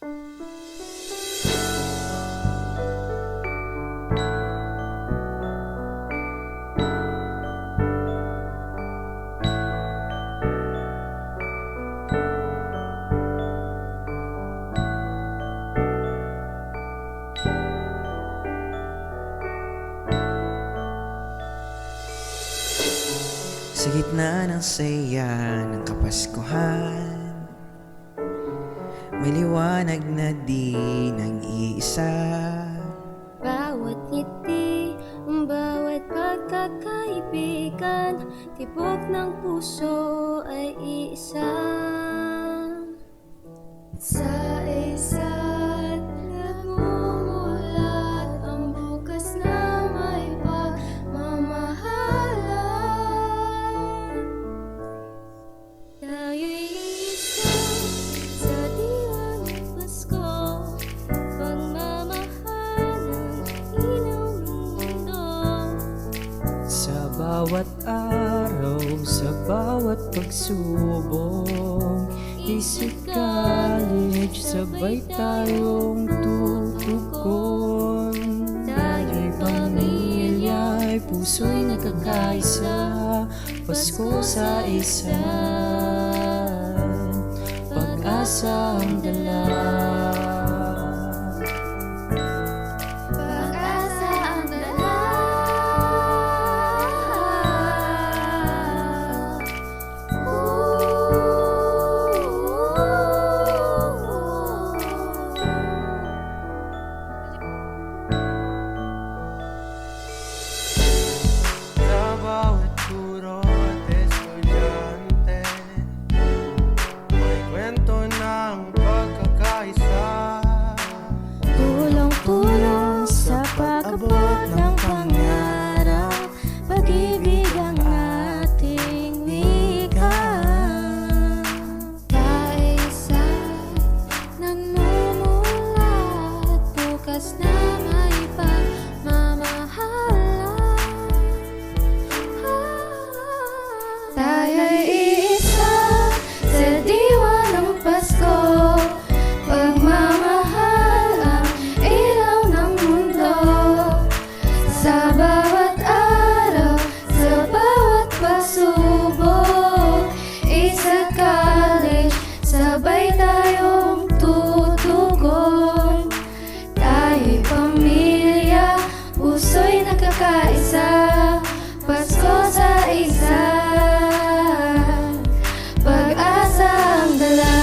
Sa gitna ng saya ng Kapaskuhan, may liwanag na di nag-iisa. Bawat ngiti, bawat pagkakaibigan, tibok ng puso ay iisa. Sa isa't nagmumulat ang bukas na may pagmamahalan. Tayo'y isa sa diwa ng Pasko, pagmamahalan, ilaw ng mundo. Sa bawat araw, sa bawat pagsubok, isip college, sabay tayong tutugon. Tayo'y pamilya, ay puso'y nagkakaisa, Pasko sa isa, pag-asa ang dala. Pag-asa ang dala. Sa bawat guro at estudyante, may kwento ng pagkakaisa. Tulong-tulong sa pag-abot ng pangarap, pag-ibig ang ating wika. Kaisa, nanungulat, bukas na may pagmamahalan. Tayo'y iisa sa diwa ng Pasko, pagmamahal ang ilaw ng mundo. Sa bawat araw, sa bawat pagsubok, isa't college, sabay tayong tutugon. Tayo'y pamilya, puso'y nagkakaisa, Pasko sa isa, pag-asa ang dala.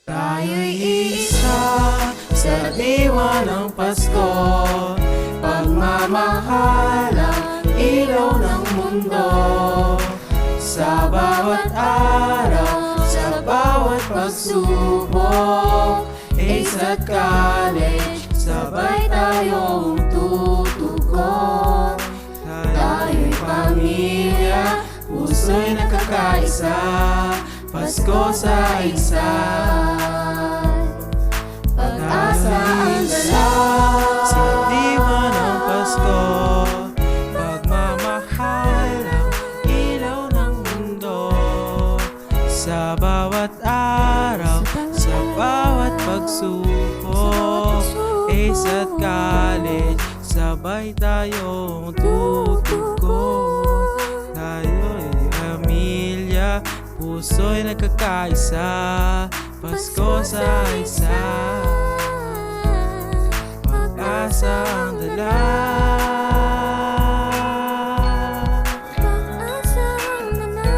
Tayo'y isa sa diwa ng Pasko, pagmamahalang ilaw ng mundo. Sa bawat araw, sa bawat pagsubok, isa't college, sabay tayong tutugon. Tayo'y pamilya, puso'y nagkakaisa, Pasko sa isa, pag-asa ang dala. Sa diwa ng Pasko, pagmamahal ang ilaw ng mundo. Sa bawat araw, sa bawat pagsubok, isa't college, sabay tayong tutugon. Tayo'y pamilya, puso'y nagkakaisa, Pasko sa isa, pag-asa ang dala. Pag-asa ang dala.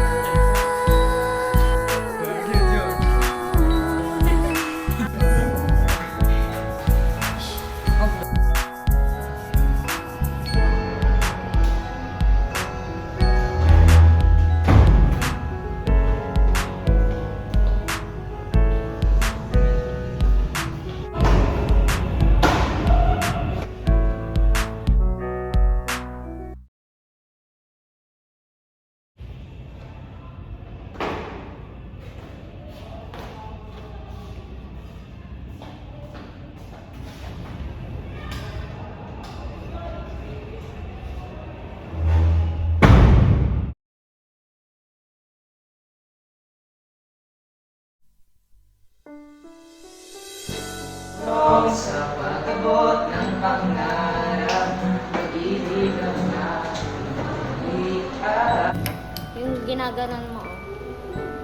Yung ginaganon mo,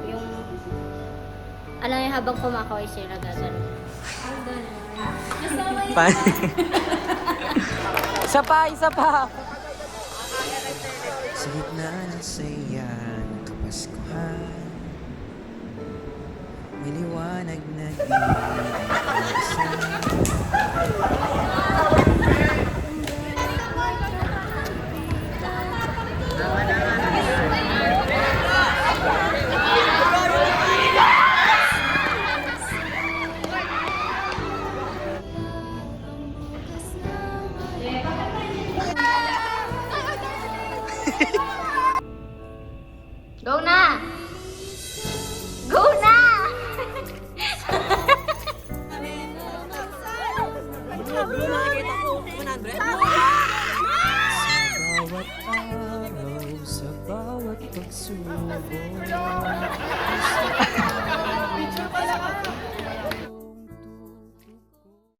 yung, alam niyo, habang kumakaway sila gaganon. Isa pa, isa pa. Sa gitna ng saya ng Kapaskuhan, may liwanag na Go na!